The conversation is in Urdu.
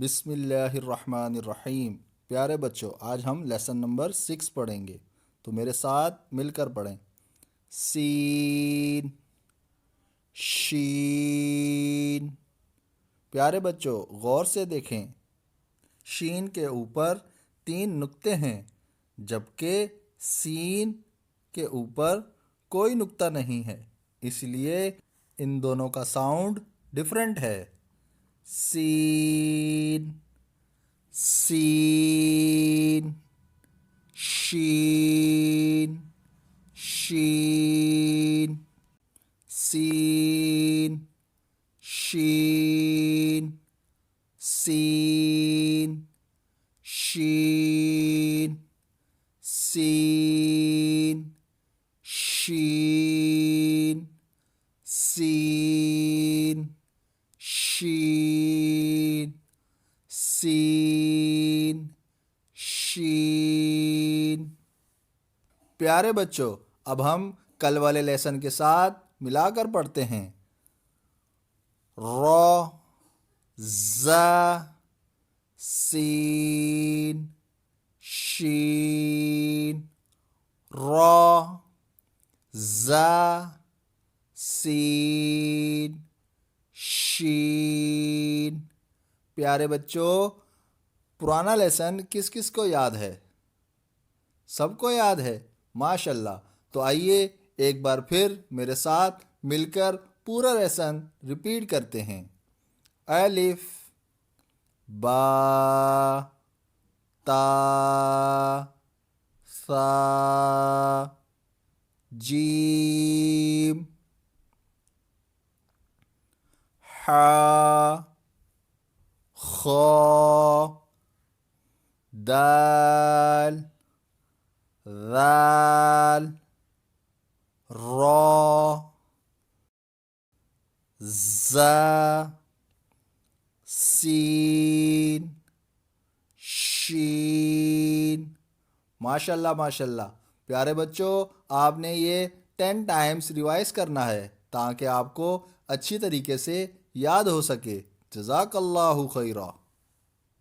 بسم اللہ الرحمن الرحیم۔ پیارے بچوں، آج ہم لیسن نمبر 6 پڑھیں گے، تو میرے ساتھ مل کر پڑھیں۔ سین، شین۔ پیارے بچوں غور سے دیکھیں، شین کے اوپر 3 نقطے ہیں جبکہ سین کے اوپر کوئی نقطہ نہیں ہے، اس لیے ان دونوں کا ساؤنڈ ڈفرینٹ ہے۔ سین، سین، شین، شین، سین، شین، سین، شین، سین، شین، سین، شین، سین، شین۔ پیارے بچوں، اب ہم کل والے لیسن کے ساتھ ملا کر پڑھتے ہیں۔ را، زا، سین، شین، را، زا، سین، شین۔ پیارے بچوں، پرانا لیسن کس کس کو یاد ہے؟ سب کو یاد ہے؟ ماشاءاللہ۔ تو آئیے ایک بار پھر میرے ساتھ مل کر پورا لیسن ریپیٹ کرتے ہیں۔ الف، با، تا، ثا، جیم، حا، خا، دال، ذال، را، زا، سین، شین۔ ماشاءاللہ ماشاءاللہ۔ پیارے بچوں، آپ نے یہ 10 ٹائمز ریوائز کرنا ہے تاکہ آپ کو اچھی طریقے سے یاد ہو سکے۔ جزاک اللہ خیرہ۔